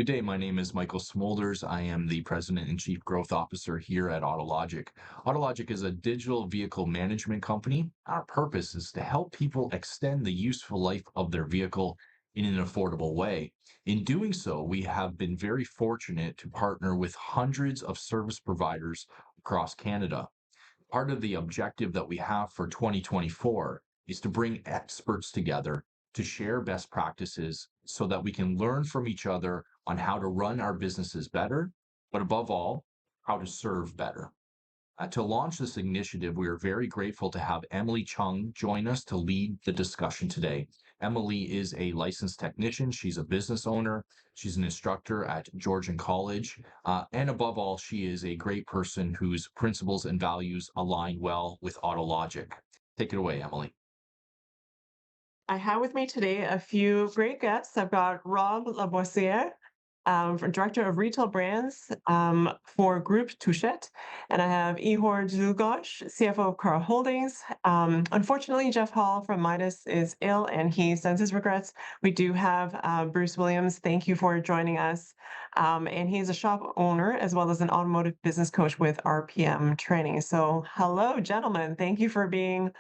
day. My name is Michael Smolders. I am the President and Chief Growth Officer here at Autologic. Autologic is a digital vehicle management company. Our purpose is to help people extend the useful life of their vehicle in an affordable way. In doing so, we have been very fortunate to partner with hundreds of service providers across Canada. Part of the objective that we have for 2024 is to bring experts together to share best practices so that we can learn from each other on how to run our businesses better, but above all, how to serve better. To launch this initiative, we are very grateful to have Emily Chung join us to lead the discussion today. Emily is a licensed technician. She's a business owner. She's an instructor at Georgian College. And above all, she is a great person whose principles and values align well with Autologic. Take it away, Emily. I have with me today a few great guests. I've got Rob Labossiere, Director of Retail Brands for Group Touchette, and I have Ihor Dlugosh, CFO of Car Holdings. Unfortunately, Jeff Hall from Midas is ill and he sends his regrets. We do have Bruce Williams. Thank you for joining us. And he's a shop owner as well as an automotive business coach with RPM Training. So hello, gentlemen. Thank you for being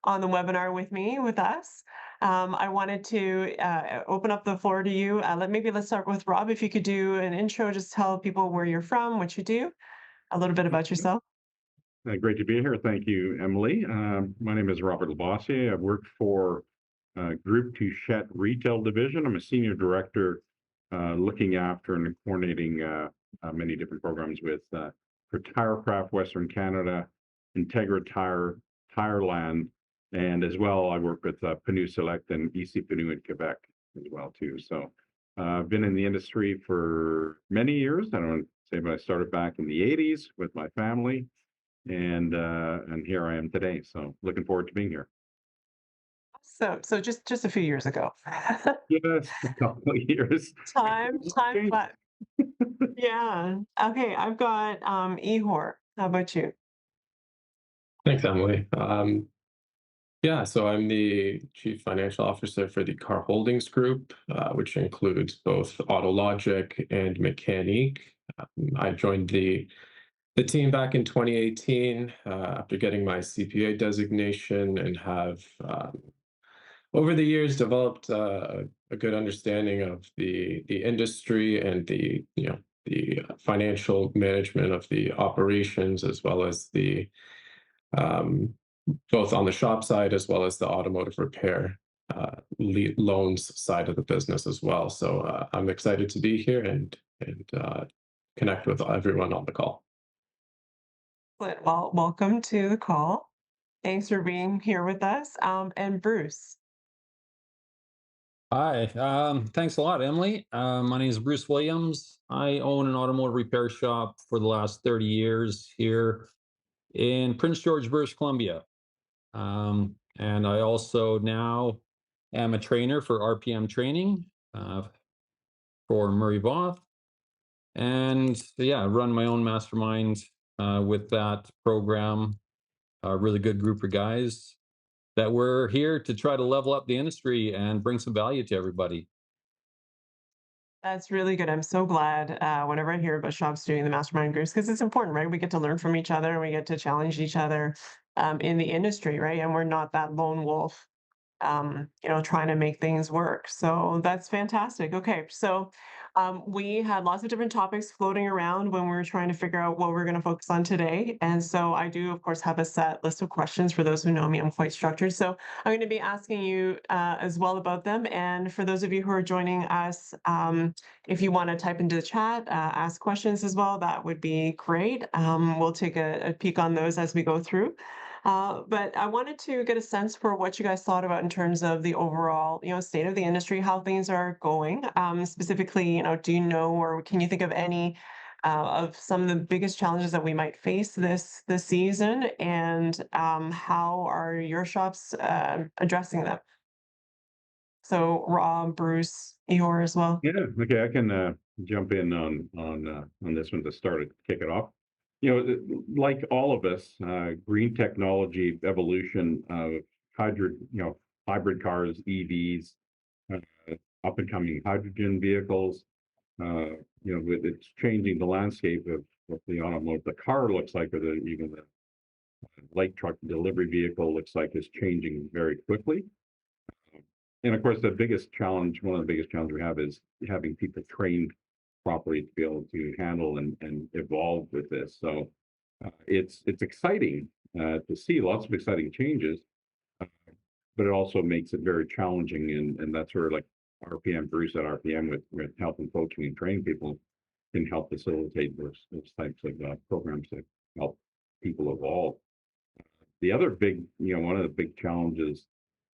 on the webinar with us. I wanted to open up the floor to you. Let's start with Rob. If you could do an intro, just tell people where you're from, what you do, a little bit about yourself. Great to be here. Thank you, Emily. My name is Robert Labossiere. I've worked for Group Touchette Retail Division. I'm a senior director looking after and coordinating many different programs with for Tirecraft Western Canada, Integra Tire, Tireland, and as well I work with Pneu Select and EC Pneu in Quebec as well too. So I've been in the industry for many years. I don't say, but I started back in the 80s with my family, and here I am today. So looking forward to being here. So just a few years ago. Yes, a couple of years. Time flat. Yeah. Okay, I've got Ihor. How about you? Thanks, Emily. So I'm the Chief Financial Officer for the Car Holdings Group, which includes both Autologic and Mechanique. I joined the team back in 2018 after getting my CPA designation and have over the years developed a good understanding of the industry and the financial management of the operations, as well as the both on the shop side as well as the automotive repair loans side of the business as well. So I'm excited to be here and connect with everyone on the call. Well, welcome to the call. Thanks for being here with us. And Bruce. Hi, thanks a lot, Emily. My name is Bruce Williams. I own an automotive repair shop for the last 30 years here in Prince George, British Columbia. And I also now am a trainer for RPM Training for Murray Voth. And yeah, I run my own mastermind with that program. A really good group of guys that we're here to try to level up the industry and bring some value to everybody. That's really good. I'm so glad whenever I hear about shops doing the mastermind groups, because it's important, right? We get to learn from each other and we get to challenge each other in the industry, right? And we're not that lone wolf, trying to make things work. So that's fantastic. Okay, so we had lots of different topics floating around when we were trying to figure out what we're going to focus on today. And so I do, of course, have a set list of questions. For those who know me, I'm quite structured. So I'm going to be asking you as well about them. And for those of you who are joining us, if you want to type into the chat, ask questions as well, that would be great. We'll take a peek on those as we go through. But I wanted to get a sense for what you guys thought about in terms of the overall, state of the industry, how things are going. Specifically, do you know, or can you think of any of some of the biggest challenges that we might face this season, and how are your shops addressing them? So Rob, Bruce, Ihor as well. Yeah, okay, I can jump in on this one to start it, kick it off. Like all of us, green technology evolution of hybrid cars, EVs, up and coming hydrogen vehicles, It's changing the landscape of what the automotive, the car looks like, or even the light truck delivery vehicle looks like, is changing very quickly. And of course, one of the biggest challenges we have is having people trained properly to be able to handle and evolve with this. So it's exciting to see lots of exciting changes, uh, but it also makes it very challenging. And that's where, like, Bruce at RPM, with helping coaching and training people, can help facilitate those types of programs to help people evolve. The other one of the big challenges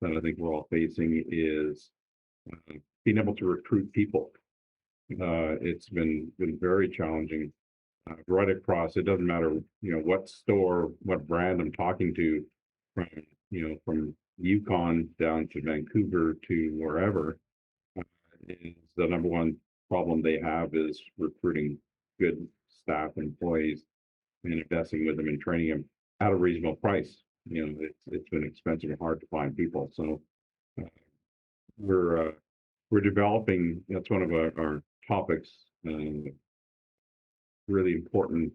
that I think we're all facing is being able to recruit people. It's been very challenging right across. It doesn't matter, what store, what brand I'm talking to, from from Yukon down to Vancouver to wherever. uh, is the number one problem they have is recruiting good staff employees and investing with them and training them at a reasonable price. It's been expensive and hard to find people. So uh, we're uh, we're developing. That's one of our topics. Really important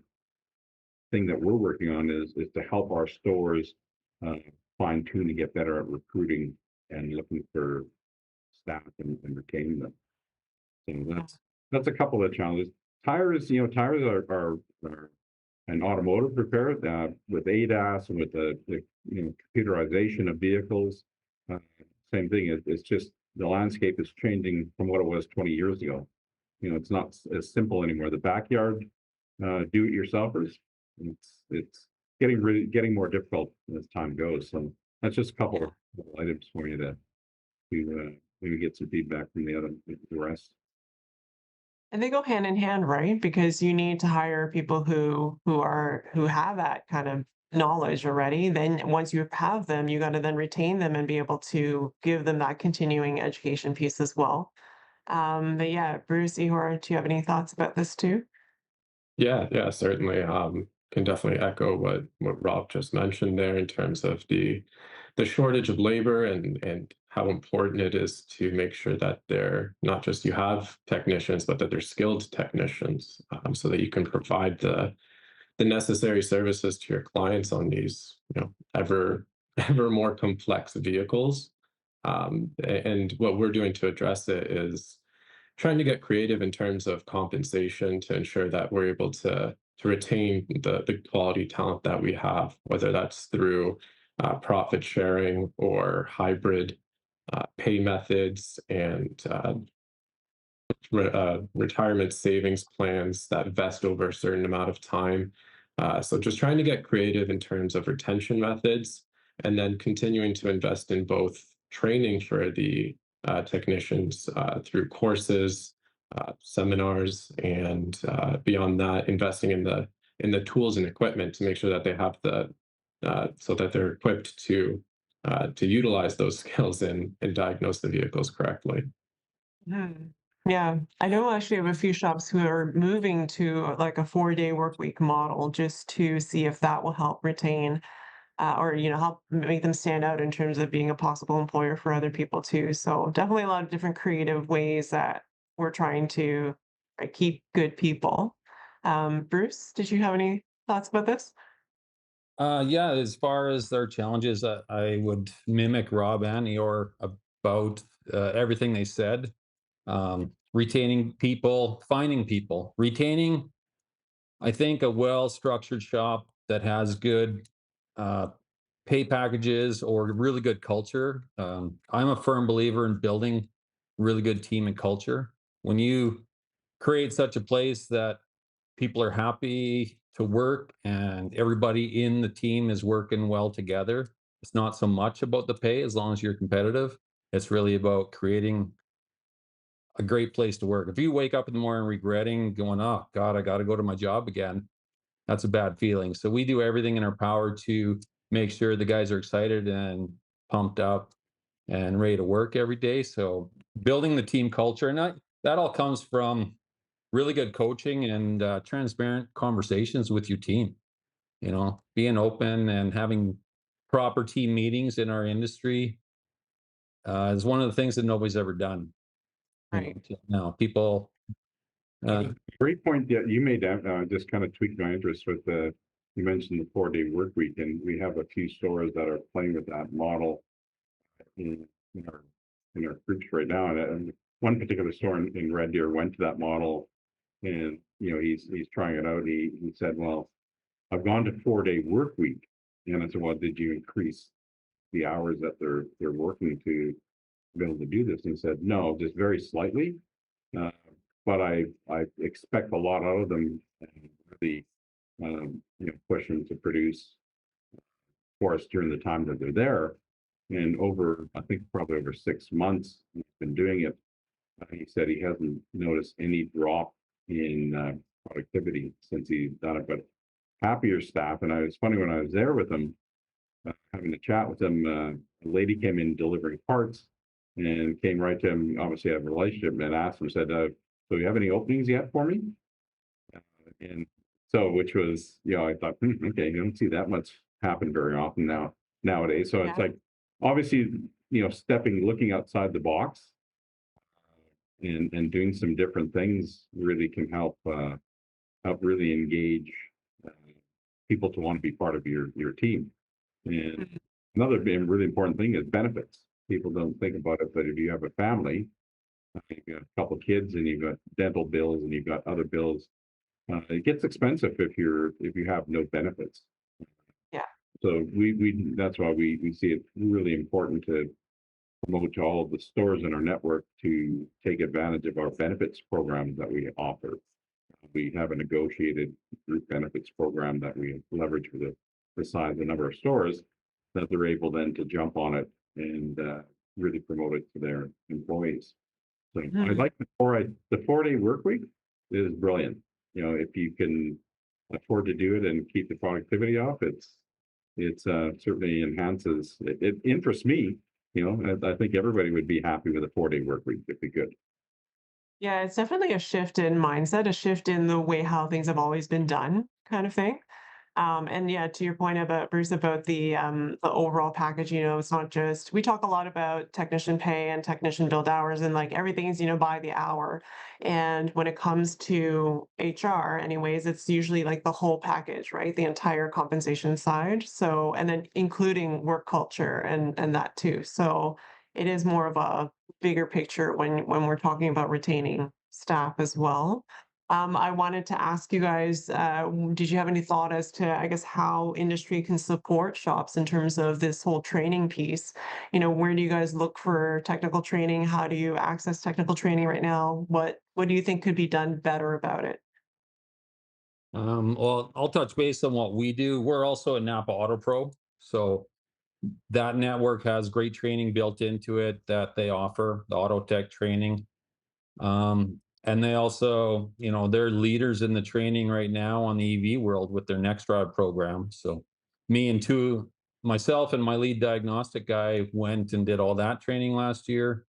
thing that we're working on is to help our stores uh, fine tune and get better at recruiting and looking for staff and retaining them. So that's a couple of challenges. Tires are an automotive repair with ADAS and with the computerization of vehicles. Uh, Same thing. It's just the landscape is changing from what it was 20 years ago. It's not as simple anymore. The backyard do-it-yourselfers, it's getting more difficult as time goes. So that's just a couple of items for you to maybe get some feedback from the rest. And they go hand in hand, right? Because you need to hire people who have that kind of knowledge already. Then once you have them, you got to then retain them and be able to give them that continuing education piece as well. But yeah, Bruce, Ihor, do you have any thoughts about this too? Yeah, yeah, certainly. Can definitely echo what Rob just mentioned there in terms of the shortage of labor and how important it is to make sure that they're not just you have technicians, but that they're skilled technicians, so that you can provide the necessary services to your clients on these, ever more complex vehicles. And what we're doing to address it is trying to get creative in terms of compensation to ensure that we're able to retain the quality talent that we have, whether that's through profit sharing or hybrid pay methods and retirement savings plans that vest over a certain amount of time. So just trying to get creative in terms of retention methods, and then continuing to invest in both training for the technicians through courses, seminars, and beyond that, investing in the tools and equipment to make sure that they have so that they're equipped to utilize those skills and diagnose the vehicles correctly. Mhm. Yeah, I know actually of a few shops who are moving to like a 4-day work week model just to see if that will help retain or help make them stand out in terms of being a possible employer for other people too. So definitely a lot of different creative ways that we're trying to keep good people. Bruce, did you have any thoughts about this? Yeah, as far as their challenges, I would mimic Rob and Eeyore about everything they said. Retaining people, finding people, retaining. I think a well-structured shop that has good uh, pay packages or really good culture. I'm a firm believer in building really good team and culture. When you create such a place that people are happy to work and everybody in the team is working well together, it's not so much about the pay as long as you're competitive. It's really about creating a great place to work. If you wake up in the morning regretting going, oh God, I got to go to my job again, that's a bad feeling. So we do everything in our power to make sure the guys are excited and pumped up and ready to work every day. So building the team culture, and that all comes from really good coaching and transparent conversations with your team. Being open and having proper team meetings in our industry is one of the things that nobody's ever done. Right. Till now people Great point that you made, just kind of tweaked my interest with you mentioned the 4-day work week, and we have a few stores that are playing with that model in our groups right now. And one particular store in Red Deer went to that model, and he's trying it out. He said, "Well, I've gone to 4-day work week," and I said, "Well, did you increase the hours that they're working to be able to do this?" And he said, "No, just very slightly, uh, but I expect a lot out of them, and really push them to produce for us during the time that they're there." And over, I think probably over 6 months, he's been doing it. He said he hasn't noticed any drop in productivity since he's done it, but happier staff. And it's funny, when I was there with him, having a chat with him, a lady came in delivering parts and came right to him, obviously have a relationship, and asked him, said, "So you have any openings yet for me?" And so, which was, I thought, okay, you don't see that much happen very often nowadays. So it's Yeah. like, obviously, looking outside the box and doing some different things really can help really engage uh, people to want to be part of your team. And Mhm. another really important thing is benefits. People don't think about it, but if you have a family, you've got a couple of kids, and you've got dental bills, and you've got other bills, it gets expensive if you have no benefits. Yeah. So we that's why we see it really important to promote to all of the stores in our network to take advantage of our benefits programs that we offer. We have a negotiated group benefits program that we leverage for the size and number of stores, that they're able then to jump on it and really promote it to their employees. So I Mhm. like the 4-day work week is brilliant. If you can afford to do it and keep the productivity up, it's certainly enhances it. It interests me. I think everybody would be happy with a 4-day work week if we could. Yeah, it's definitely a shift in mindset, a shift in the way how things have always been done, kind of thing. And yeah, to your point about Bruce, about the overall package, it's not just, we talk a lot about technician pay and technician build hours, and like everything is, by the hour. And when it comes to HR, anyways, it's usually like the whole package, right? The entire compensation side. So, and then including work culture and that too. So it is more of a bigger picture when we're talking about retaining staff as well. I wanted to ask you guys, did you have any thought as to, I guess, how industry can support shops in terms of this whole training piece? Where do you guys look for technical training? How do you access technical training right now? What do you think could be done better about it? Well, I'll touch base on what we do. We're also a Napa Auto Pro, so that network has great training built into it that they offer, the auto tech training. And they also, they're leaders in the training right now on the EV world with their Next Drive program. So myself and my lead diagnostic guy went and did all that training last year.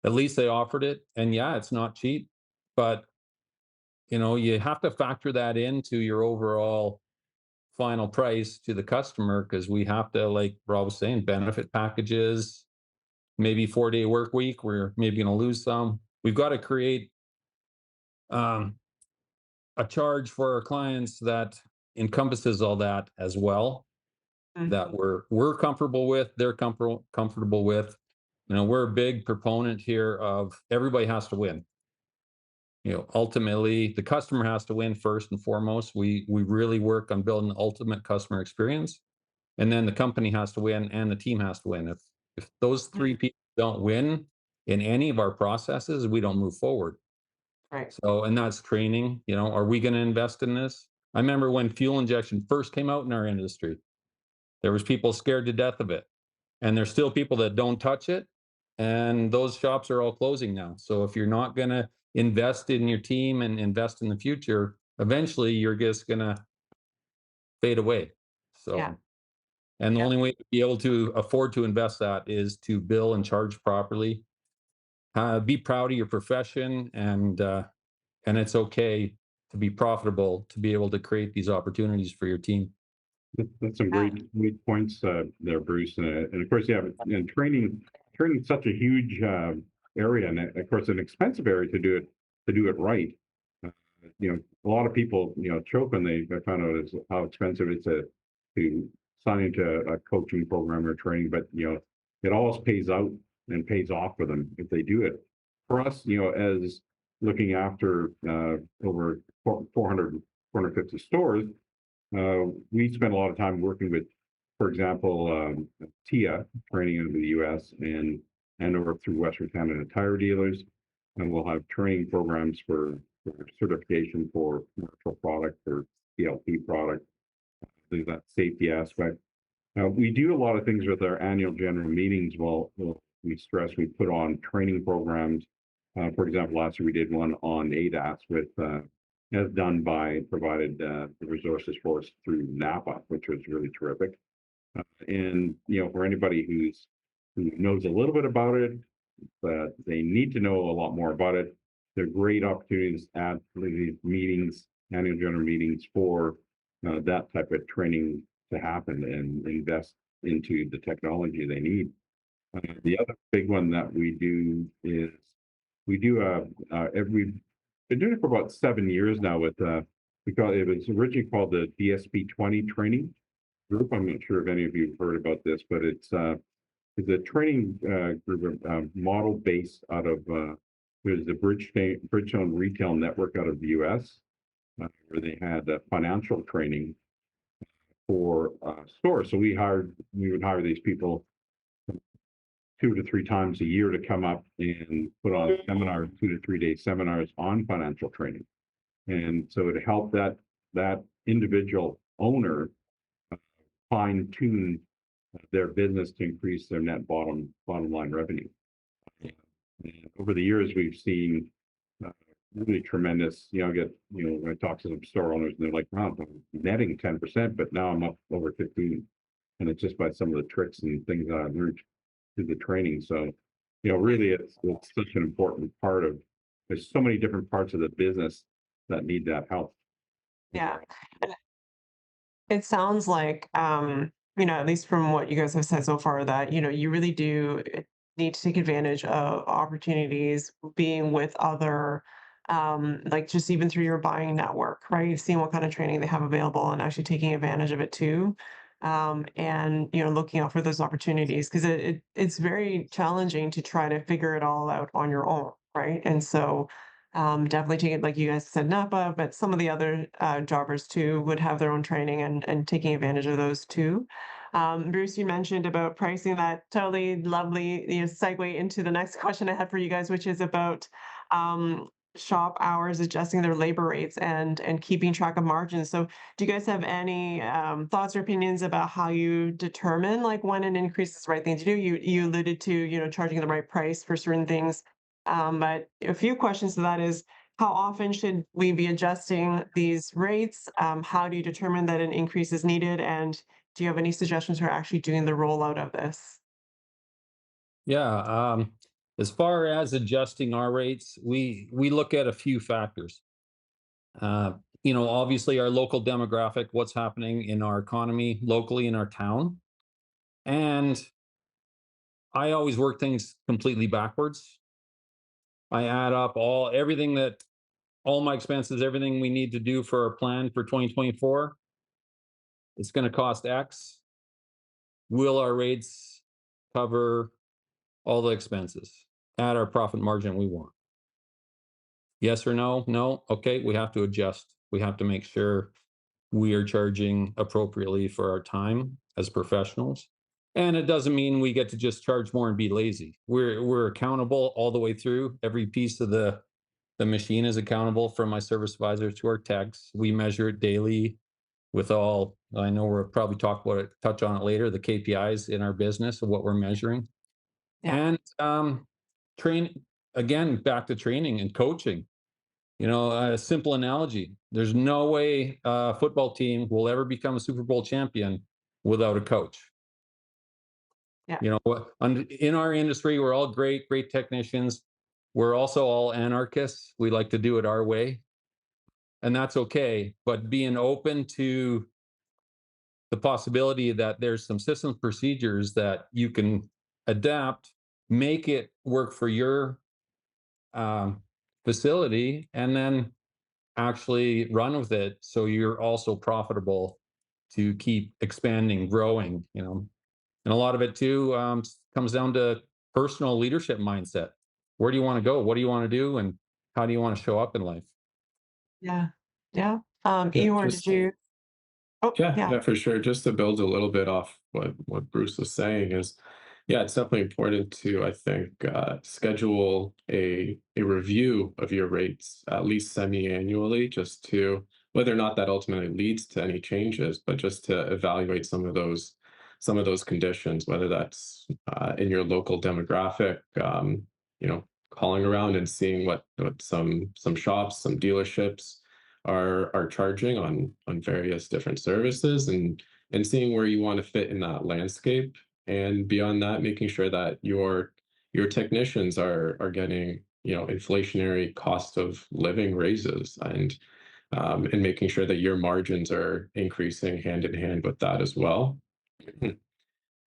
At least they offered it. And yeah, it's not cheap, but you have to factor that into your overall final price to the customer, because we have to, like Rob was saying, benefit packages, maybe 4-day work week. We're maybe going to lose some. We've got to create um, a charge for our clients that encompasses all that as well, that Mhm. we're comfortable with, they're comfortable with. We're a big proponent here of everybody has to win. Ultimately the customer has to win first and foremost. We really work on building the ultimate customer experience, and then the company has to win and the team has to win. If those three Mhm. people don't win in any of our processes, we don't move forward. Right. So, and that's training. Are we going to invest in this? I remember when fuel injection first came out in our industry, there was people scared to death of it, and there's still people that don't touch it, and those shops are all closing now. So if you're not going to invest in your team and invest in the future, eventually you're just going to fade away. Yeah. So, and the Yeah. only way to be able to afford to invest that is to bill and charge properly. Be proud of your profession, and it's okay to be profitable, to be able to create these opportunities for your team. That's some Yeah. great points there, Bruce. And of course, yeah, and training is such a huge area, and of course, an expensive area to do it right. a lot of people, choke when they find out how expensive it's to sign into a coaching program or training, but it always pays out and pays off for them if they do it. For us, as looking after over 400, 450 stores, we spend a lot of time working with, for example, TIA training in the U.S. and over through Western Canada tire dealers, and we'll have training programs for certification for commercial product or CLP product. There's that safety aspect. We do a lot of things with our annual general meetings. We stress we put on training programs. For example, last year we did one on ADAS with as done by provided the resources for us through NAPA, which was really terrific. And for anybody who knows a little bit about it, but they need to know a lot more about it. They're great opportunities at these meetings, annual general meetings, for that type of training to happen and invest into the technology they need. The other big one that we do is we've been doing it for about 7 years now with because it was originally called the DSP 20 training group. I'm not sure if any of you have heard about this, but it's a training group model based out of there's the Bridgestone Retail Network out of the U.S. Where they had financial training for stores. So we would hire these people 2 to 3 times a year to come up and put on seminars, 2 to 3 day seminars on financial training, and so it helped that individual owner fine tune their business to increase their net bottom line revenue. And over the years, we've seen really tremendous. When I talk to some store owners, and they're like, "Wow, I'm netting 10%, but now I'm up over 15," and it's just by some of the tricks and things that I've learned through the training. So, really, it's such an important part of. There's so many different parts of the business that need that help. Yeah. It sounds like, at least from what you guys have said so far, that, you really do need to take advantage of opportunities being with other, like just even through your buying network, right? Seeing what kind of training they have available and actually taking advantage of it too. And, looking out for those opportunities because it's very challenging to try to figure it all out on your own, right? And so, definitely take it, like you guys said, Napa, but some of the other jobbers too would have their own training and taking advantage of those too. Bruce, you mentioned about pricing, that totally lovely, segue into the next question I had for you guys, which is about shop hours adjusting their labor rates and keeping track of margins. So do you guys have any thoughts or opinions about how you determine like when an increase is the right thing to do? You alluded to, charging the right price for certain things. But a few questions to that is, how often should we be adjusting these rates? How do you determine that an increase is needed? And do you have any suggestions for actually doing the rollout of this? Yeah. As far as adjusting our rates, we look at a few factors. Obviously our local demographic, what's happening in our economy locally in our town. And I always work things completely backwards. I add up all my expenses, everything we need to do for our plan for 2024. It's going to cost X. Will our rates cover all the expenses at our profit margin we want? Yes or no? No. Okay, we have to adjust. We have to make sure we are charging appropriately for our time as professionals. And it doesn't mean we get to just charge more and be lazy. We're accountable all the way through. Every piece of the machine is accountable, from my service advisor to our techs. We measure it daily with all, I know we'll probably touch on it later, the KPIs in our business of what we're measuring. Yeah. And again, back to training and coaching. A simple analogy. There's no way a football team will ever become a Super Bowl champion without a coach. Yeah. In our industry, we're all great technicians. We're also all anarchists. We like to do it our way. And that's okay. But being open to the possibility that there's some system procedures that you can adapt, make it work for your facility, and then actually run with it so you're also profitable to keep expanding, growing, And a lot of it too comes down to personal leadership mindset. Where do you want to go? What do you want to do? And how do you want to show up in life? Yeah. Yeah. Yeah, Eeyore, did just you? Oh, yeah, yeah. yeah, for sure. Just to build a little bit off what Bruce was saying is, yeah, it's definitely important to, I think, schedule a review of your rates at least semi-annually, just to whether or not that ultimately leads to any changes, but just to evaluate some of those conditions, whether that's in your local demographic, calling around and seeing what some shops, some dealerships are charging on various different services, and seeing where you want to fit in that landscape, and beyond that making sure that your technicians are getting inflationary cost of living raises, and making sure that your margins are increasing hand in hand with that as well.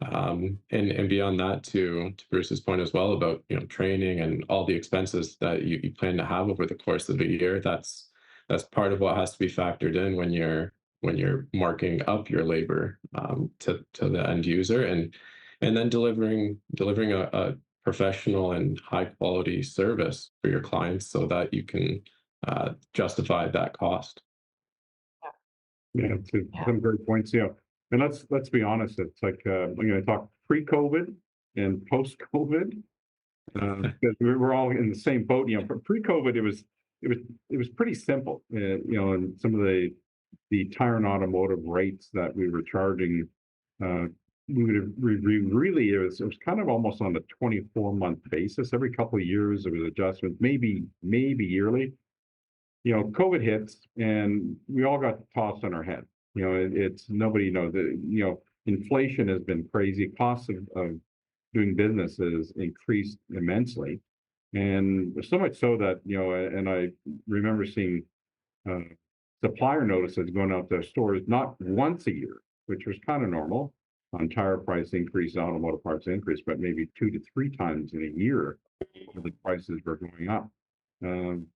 And beyond that, to Bruce's point as well about training and all the expenses that you plan to have over the course of a year. That's part of what has to be factored in when you're marking up your labor to the end user, and then delivering a professional and high quality service for your clients so that you can justify that cost. Yeah, to Yeah. some great points. And let's be honest. It's like I'm going to talk pre-COVID and post-COVID, because we're all in the same boat. Pre-COVID, it was pretty simple. And some of the tire and automotive rates that we were charging, uh, we really it was kind of almost on a 24-month basis. Every couple of years there was adjustments, maybe yearly. COVID hits and we all got tossed on our head. It's nobody knows that, inflation has been crazy. Costs of doing business has increased immensely. And so much so that, and I remember seeing uh, supplier notices going out to stores not once a year, which was kind of normal on tire price increase, automotive parts increase, but maybe 2 to 3 times in a year the prices were going up.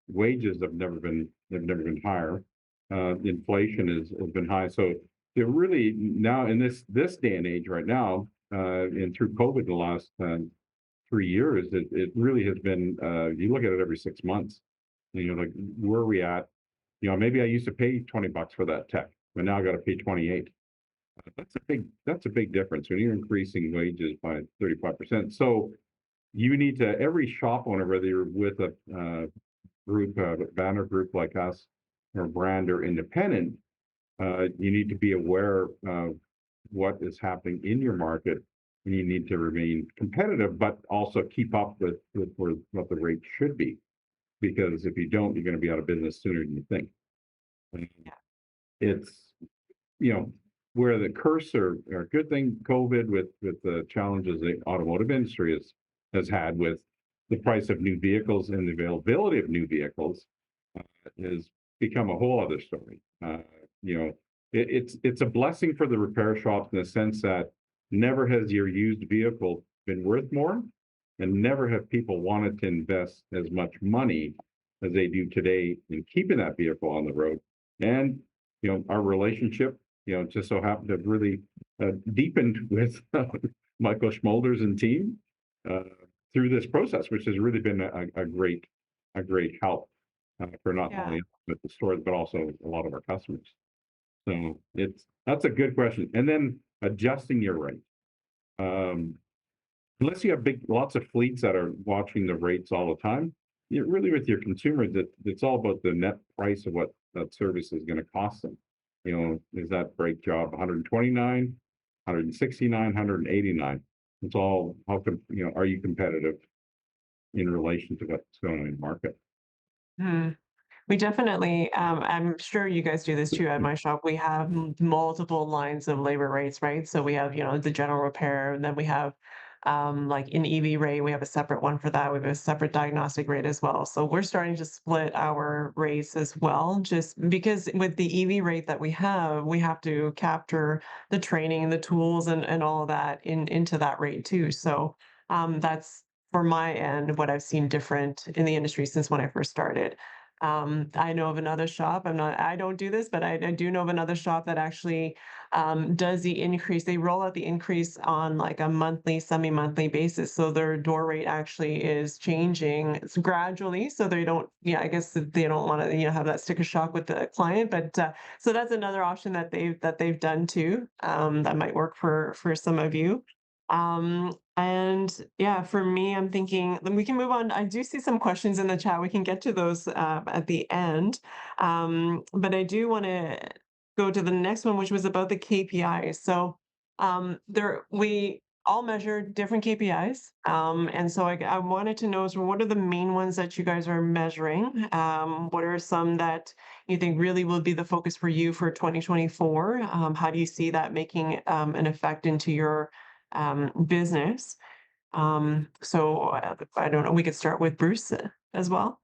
Wages have never been higher. Inflation has been high. So they're really now in this day and age right now, and through COVID the last 3 years, it really has been. You look at it every 6 months, and you're like, where are we at? Maybe I used to pay $20 for that tech, but now I got to pay 28. That's a big difference when you're increasing wages by 35%. So you need to every shop owner, whether you're with a group, a banner group like us, or brand or independent, you need to be aware of what is happening in your market, and you need to remain competitive, but also keep up with what the rate should be. Because if you don't, you're going to be out of business sooner than you think. And it's where the curse or good thing COVID with the challenges the automotive industry has had with the price of new vehicles and the availability of new vehicles has become a whole other story. It's a blessing for the repair shops in the sense that never has your used vehicle been worth more, and never have people wanted to invest as much money as they do today in keeping that vehicle on the road. And our relationship, just so happened to have really deepened with Michael Schmolders and team uh, through this process, which has really been a great help for not Yeah. only us, but the stores, but also a lot of our customers. So that's a good question. And then adjusting your rate. Um, Unless you have lots of fleets that are watching the rates all the time, really with your consumers, it's all about the net price of what that service is going to cost them. Is that brake job 129, 169, 189? It's all are you competitive in relation to what's going on in the market? Hmm. We definitely, I'm sure you guys do this too at my shop. We have multiple lines of labor rates, right? So we have, the general repair, and then we have like an EV rate. We have a separate one for that. We have a separate diagnostic rate as well. So we're starting to split our rates as well, just because with the EV rate that we have to capture the training, the tools, and all of that into that rate too. So that's for my end what I've seen different in the industry since when I first started. I know of another shop. I don't do this, but I do know of another shop that actually does the increase. They roll out the increase on like a monthly, semi-monthly basis. So their door rate actually is changing gradually. So they don't, yeah, I guess that they don't want to, have that sticker shock with the client. But so that's another option that they've done too. That might work for some of you. And yeah, for me, I'm thinking then we can move on. I do see some questions in the chat. We can get to those at the end. But I do want to go to the next one, which was about the KPIs. So there we all measure different KPIs. And so I wanted to know, so what are the main ones that you guys are measuring? What are some that you think really will be the focus for you for 2024? How do you see that making an effect into your business? So I don't know, we could start with Bruce as well.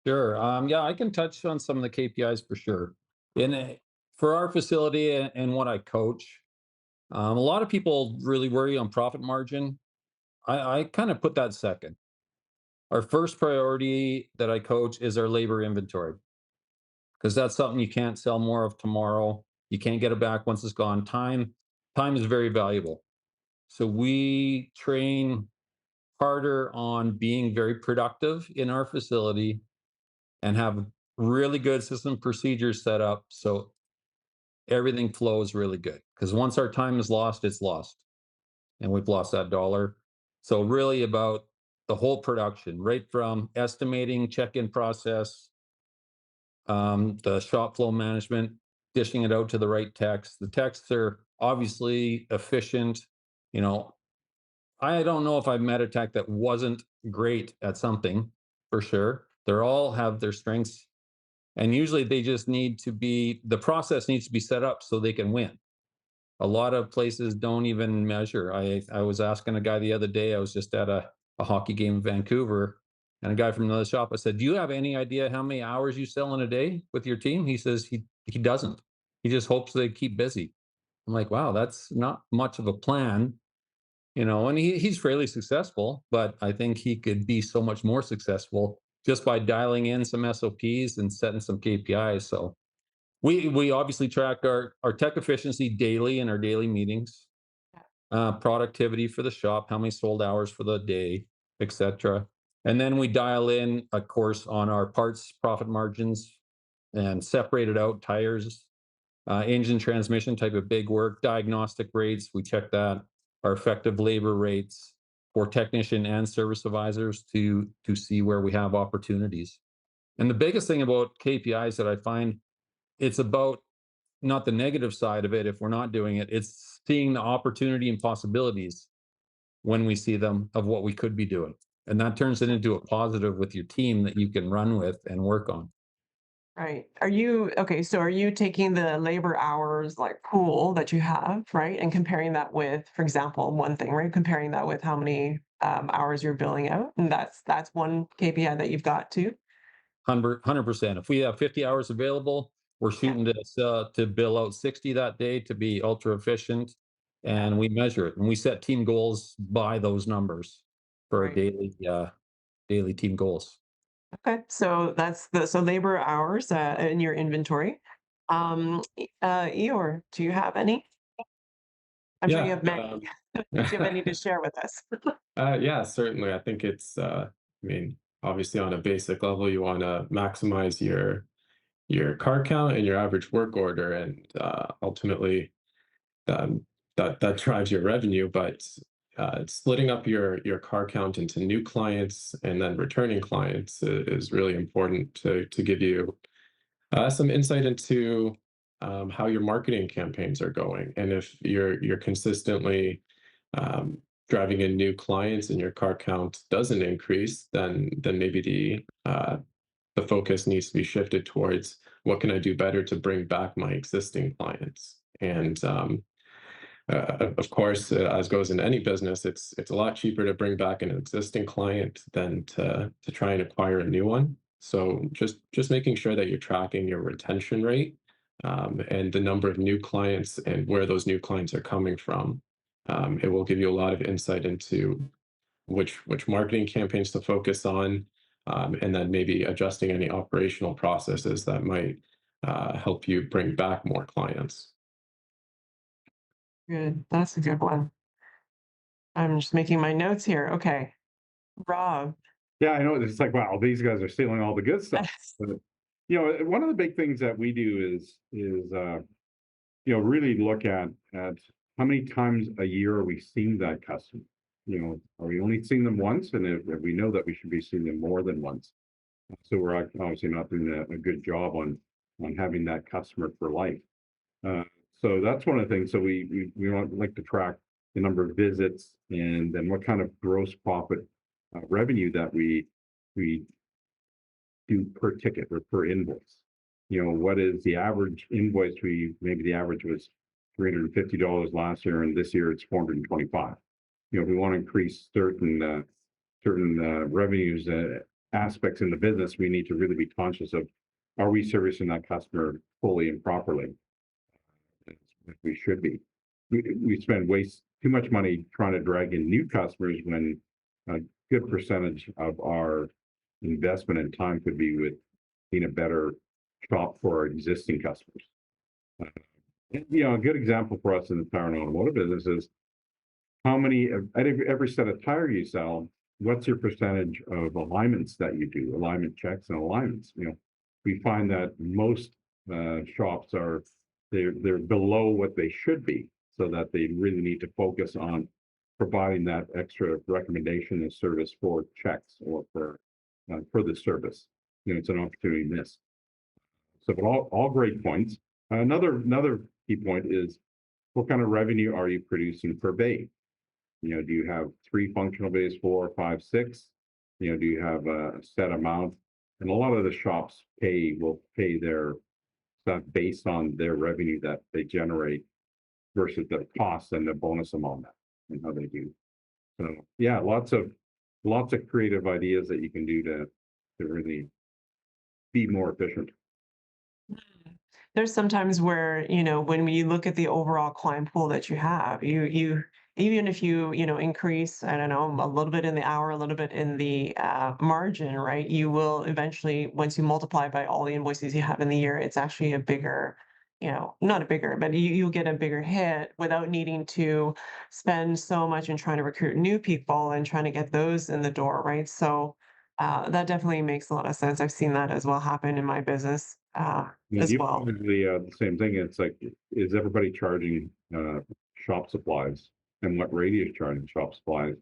Sure. Yeah, I can touch on some of the KPIs for sure. For our facility and what I coach, a lot of people really worry on profit margin. I kind of put that second. Our first priority that I coach is our labor inventory, because that's something you can't sell more of tomorrow. You can't get it back once it's gone. Time is very valuable. So we train harder on being very productive in our facility and have really good system procedures set up so everything flows really good. Because once our time is lost, it's lost, and we've lost that dollar. So really about the whole production, right from estimating, check-in process, the shop flow management, dishing it out to the right techs. The techs are obviously efficient. You know, I don't know if I've met a tech that wasn't great at something, for sure. They're all have their strengths, and usually they just need to be, the process needs to be set up so they can win. A lot of places don't even measure. I was asking a guy the other day, I was just at a hockey game in Vancouver, and a guy from another shop, I said, "Do you have any idea how many hours you sell in a day with your team?" He says he doesn't. He just hopes they keep busy. I'm like, wow, that's not much of a plan, and he's fairly successful, but I think he could be so much more successful just by dialing in some SOPs and setting some KPIs. So we obviously track our tech efficiency daily in our daily meetings, productivity for the shop, how many sold hours for the day, etc. And then we dial in, of course, on our parts profit margins and separate it out: tires, engine, transmission type of big work, diagnostic rates. We check that. Our effective labor rates for technician and service advisors to see where we have opportunities. And the biggest thing about KPIs that I find, it's about not the negative side of it if we're not doing it. It's seeing the opportunity and possibilities when we see them of what we could be doing. And that turns it into a positive with your team that you can run with and work on. Right. Are you okay? So are you taking the labor hours like pool that you have, right, and comparing that with, for example, one thing, right? Comparing that with how many hours you're billing out, and that's one KPI that you've got too. 100%. If we have 50 hours available, we're Yeah. shooting to bill out 60 that day to be ultra efficient, and we measure it and we set team goals by those numbers for our Right. daily team goals. Okay. So that's so labor hours in your inventory. Eeyore, do you have any? I'm sure you Yeah. have many. Do you have any to share with us? Yeah, certainly. I think I mean, obviously on a basic level, you want to maximize your car count and your average work order, and ultimately um, that drives your revenue. But splitting up your car count into new clients and then returning clients is really important to give you some insight into how your marketing campaigns are going, and if you're consistently um, driving in new clients and your car count doesn't increase, then maybe the focus needs to be shifted towards what can I do better to bring back my existing clients. And of course, as goes in any business, it's a lot cheaper to bring back an existing client than to try and acquire a new one. So just making sure that you're tracking your retention rate, and the number of new clients and where those new clients are coming from. It will give you a lot of insight into which marketing campaigns to focus on, and then maybe adjusting any operational processes that might help you bring back more clients. Good. That's a good one. I'm just making my notes here. Okay. Rob. Yeah, I know. It's like, wow, these guys are stealing all the good stuff. But, one of the big things that we do is really look at how many times a year are we seeing that customer? Are we only seeing them once? And if we know that we should be seeing them more than once, so we're obviously not doing a good job on having that customer for life. Uh, so that's one of the things. So we like to track the number of visits and then what kind of gross profit revenue that we do per ticket or per invoice. What is the average invoice? Maybe the average was $350 last year, and this year it's 425. If we want to increase certain revenues aspects in the business, we need to really be conscious of, are we servicing that customer fully and properly? We should be. We spend waste too much money trying to drag in new customers when a good percentage of our investment and time could be with being a better shop for our existing customers. A good example for us in the tire and automotive business is how many at every set of tire you sell, what's your percentage of alignments that you do, alignment checks and alignments? We find that most shops they're below what they should be, so that they really need to focus on providing that extra recommendation and service for checks or for the service. It's an opportunity missed. So, but all great points. Another key point is, what kind of revenue are you producing per bay? Do you have 3 functional bays, 4, 5, 6? Do you have a set amount? And a lot of the shops will pay their stuff based on their revenue that they generate versus the cost and the bonus amount and how they do. So yeah, lots of creative ideas that you can do to really be more efficient. There's sometimes where, when we look at the overall client pool that you have, you even if you increase, I don't know, a little bit in the hour, a little bit in the margin, right? You will eventually, once you multiply by all the invoices you have in the year, it's actually a bigger, not a bigger, but you'll get a bigger hit without needing to spend so much in trying to recruit new people and trying to get those in the door, right? So that definitely makes a lot of sense. I've seen that as well happen in my business And as you well. probably the same thing. It's like, is everybody charging shop supplies, and what rate are you charging shop supplies,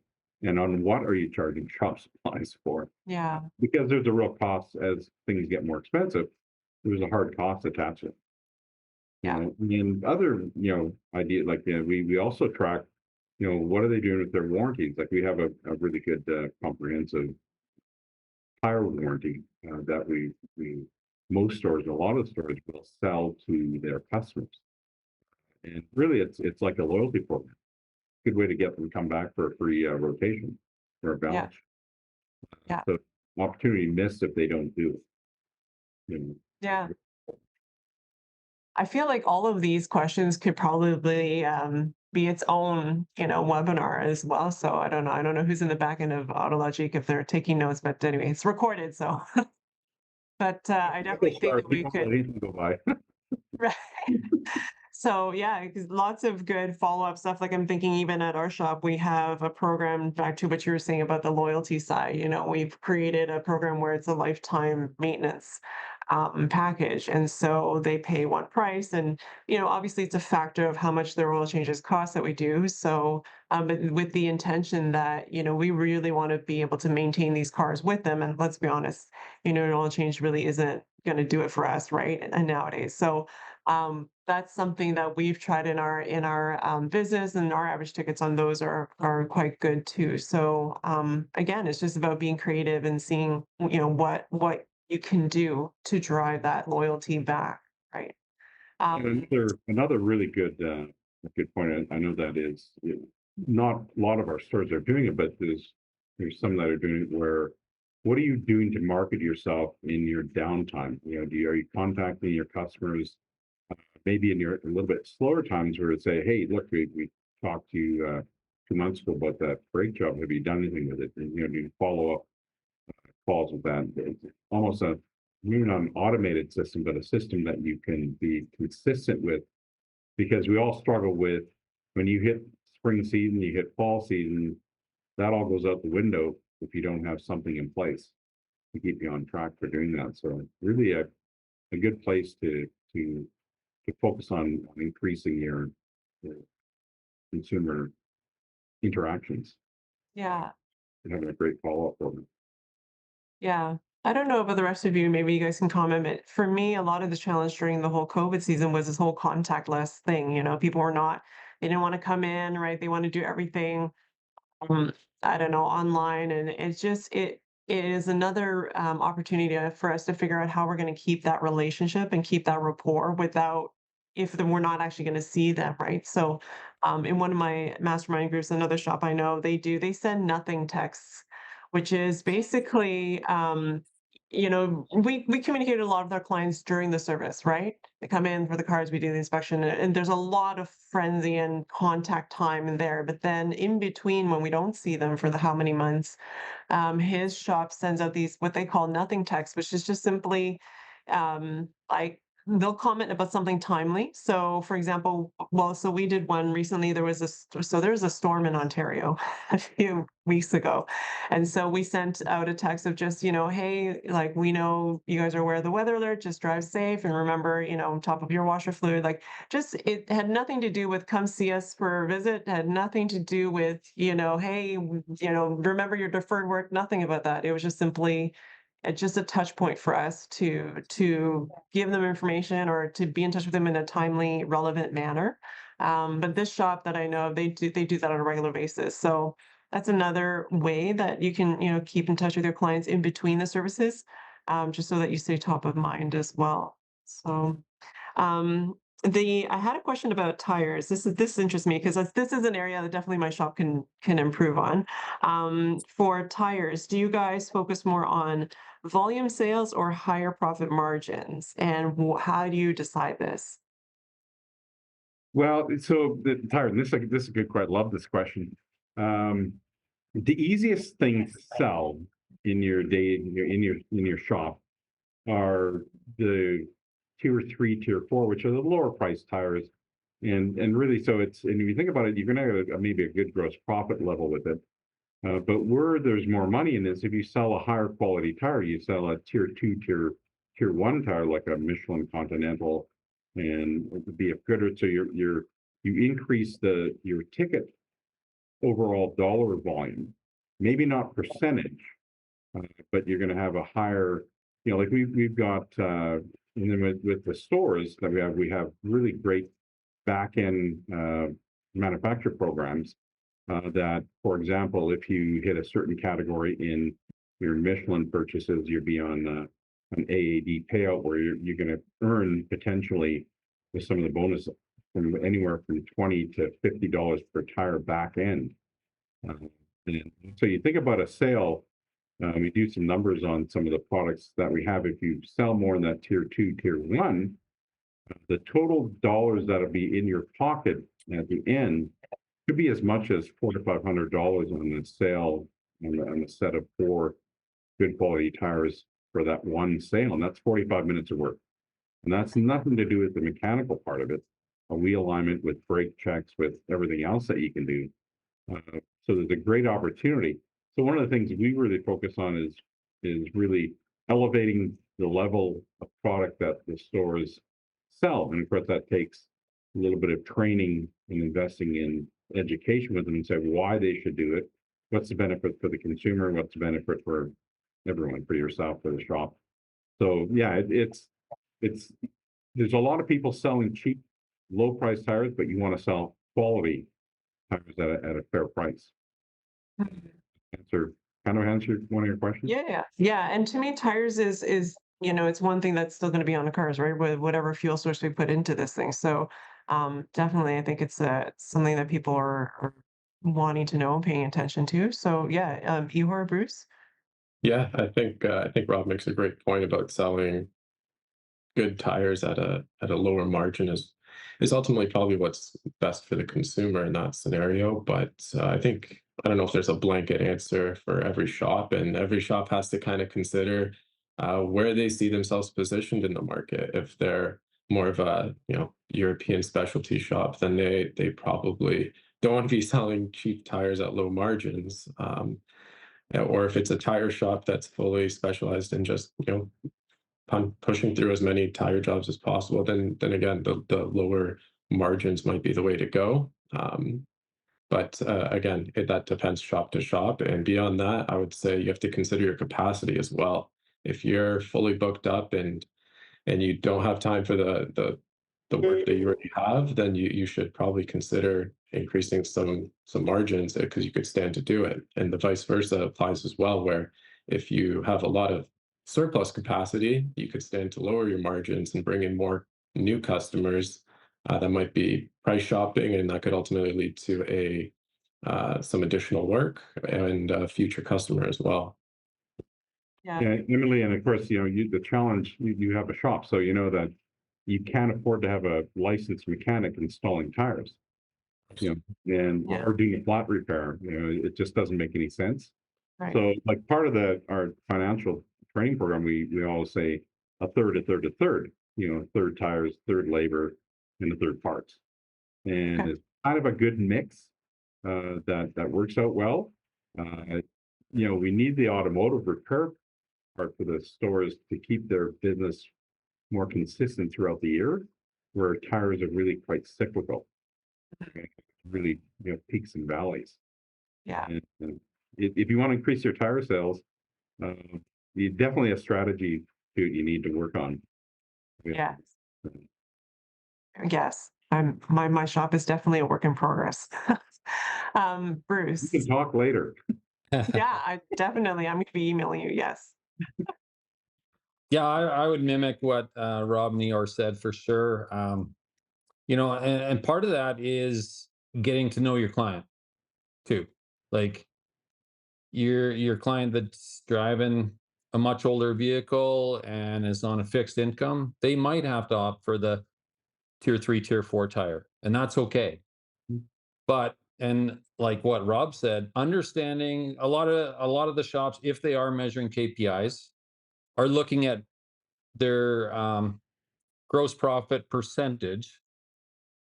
and on what are you charging shop supplies for? Yeah. Because there's a real cost as things get more expensive. There's a hard cost attached to it. Yeah. And other idea, like we also track, what are they doing with their warranties? Like, we have a really good comprehensive tire warranty that we most stores, a lot of stores will sell to their customers. And really, it's like a loyalty program. Good way to get them to come back for a free rotation or a Yeah. balance. Yeah. So opportunity missed if they don't do it. Yeah. I feel like all of these questions could probably be its own, webinar as well. So I don't know. I don't know who's in the back end of AutoLogic if they're taking notes, but anyway, it's recorded. So, but I definitely think that we could. Anything go by. Right. So yeah, because lots of good follow-up stuff. Like, I'm thinking even at our shop, we have a program, back to what you were saying about the loyalty side. We've created a program where it's a lifetime maintenance package. And so they pay one price. And, obviously it's a factor of how much their oil changes cost that we do. So, but with the intention that, we really want to be able to maintain these cars with them. And let's be honest, an oil change really isn't going to do it for us, right? And nowadays. So, that's something that we've tried in our business, and our average tickets on those are quite good too. So again, it's just about being creative and seeing what you can do to drive that loyalty back, right? And another really good point. I know that is not a lot of our stores are doing it, but there's some that are doing it where, what are you doing to market yourself in your downtime? Are you contacting your customers maybe in your a little bit slower times, where it's say, hey, look, we talked to you 2 months ago about that brake job. Have you done anything with it? And do you follow up falls with that. It's almost a even an automated system, but a system that you can be consistent with, because we all struggle with when you hit spring season, you hit fall season, that all goes out the window if you don't have something in place to keep you on track for doing that. So really a good place to focus on increasing your consumer interactions Yeah. and having a great follow-up program. Yeah. I don't know about the rest of you. Maybe you guys can comment. But for me, a lot of the challenge during the whole COVID season was this whole contactless thing. People were not, they didn't want to come in, right? They want to do everything um, I don't know, online, and it is another opportunity for us to figure out how we're going to keep that relationship and keep that rapport without if we're not actually going to see them, right? So, in one of my mastermind groups, another shop I know, they send nothing texts, which is basically we communicate a lot with our clients during the service, right? They come in for the cars, we do the inspection, and there's a lot of frenzy and contact time in there. But then in between, when we don't see them for the how many months, his shop sends out these what they call nothing texts, which is just simply like they'll comment about something timely. So, for example, well, so we did one recently. There was a storm in Ontario a few weeks ago, and so we sent out a text of just hey, like we know you guys are aware of the weather alert. Just drive safe and remember, top of your washer fluid. Like, just it had nothing to do with come see us for a visit. It had nothing to do with hey, remember your deferred work. Nothing about that. It was just simply just a touch point for us to give them information or to be in touch with them in a timely, relevant manner. But this shop that I know of, they do that on a regular basis. So that's another way that you can keep in touch with your clients in between the services, just so that you stay top of mind as well. So um, I had a question about tires. This interests me because this is an area that definitely my shop can improve on. For tires, do you guys focus more on volume sales or higher profit margins? And how do you decide this? Well, so the tire, and this is a good question. Love this question. Um, the easiest thing to sell in your day in your shop are the tier three, tier four, which are the lower price tires. And really, so and if you think about it, you're going to have maybe a good gross profit level with it. But where there's more money in this, if you sell a higher quality tire, you sell a tier two, tier one tire like a Michelin Continental and the BF Goodrich. So you increase your ticket overall dollar volume, maybe not percentage, uh, but you're going to have a higher, like we've got, and then with the stores that we have really great back end manufacturer programs that, for example, if you hit a certain category in your Michelin purchases, you'd be on an AAD payout where you're going to earn potentially with some of the bonus from anywhere from $20 to $50 per tire back end. Uh, and so you think about a sale. We do some numbers on some of the products that we have. If you sell more in that tier two, tier one, the total dollars that'll be in your pocket at the end could be as much as $4,500 on the sale on a set of four good quality tires for that one sale. And that's 45 minutes of work. And that's nothing to do with the mechanical part of it, a wheel alignment with brake checks, with everything else that you can do. So there's a great opportunity. So one of the things we really focus on is really elevating the level of product that the stores sell. And of course, that takes a little bit of training and investing in education with them and say why they should do it. What's the benefit for the consumer? What's the benefit for everyone, for yourself, for the shop? So yeah, it's there's a lot of people selling cheap, low price tires, but you want to sell quality tires at a fair price. Answer kind of answer one of your questions. Yeah. And to me, tires is it's one thing that's still going to be on the cars, right? With whatever fuel source we put into this thing. So definitely, I think it's something that people are wanting to know, paying attention to. So yeah, Ihor, Bruce. Yeah, I think Rob makes a great point about selling good tires at a lower margin is ultimately probably what's best for the consumer in that scenario. But I think I don't know if there's a blanket answer for every shop, and every shop has to kind of consider where they see themselves positioned in the market. If they're more of a European specialty shop, then they probably don't want to be selling cheap tires at low margins. Or if it's a tire shop that's fully specialized in just pushing through as many tire jobs as possible, then again the lower margins might be the way to go. But again, that depends shop to shop. And beyond that, I would say you have to consider your capacity as well. If you're fully booked up and you don't have time for the work that you already have, then you should probably consider increasing some margins because you could stand to do it. And the vice versa applies as well, where if you have a lot of surplus capacity, you could stand to lower your margins and bring in more new customers. That might be price shopping, and that could ultimately lead to a some additional work and a future customer as well. Yeah. Yeah, Emily, and of course, the challenge, you have a shop, so you know that you can't afford to have a licensed mechanic installing tires, and Yeah. or doing a flat repair. It just doesn't make any sense. Right. So, like part of our financial training program, we always say a third, a third, a third. A third tires, third labor, and a third parts. And Okay. it's kind of a good mix that works out well. We need the automotive repair part for the stores to keep their business more consistent throughout the year, where tires are really quite cyclical, okay? Really, peaks and valleys. Yeah. And if you want to increase your tire sales, uh, you definitely a strategy you need to work on. Yes. Yes. My shop is definitely a work in progress. We Bruce. can talk later. Yeah, I'm gonna be emailing you. Yes. Yeah, I would mimic what Rob Neor said for sure. And part of that is getting to know your client too. Like your client that's driving a much older vehicle and is on a fixed income, they might have to opt for the tier 3, tier 4 tire, and that's okay. But and like what Rob said, understanding a lot of the shops, if they are measuring KPIs, are looking at their gross profit percentage,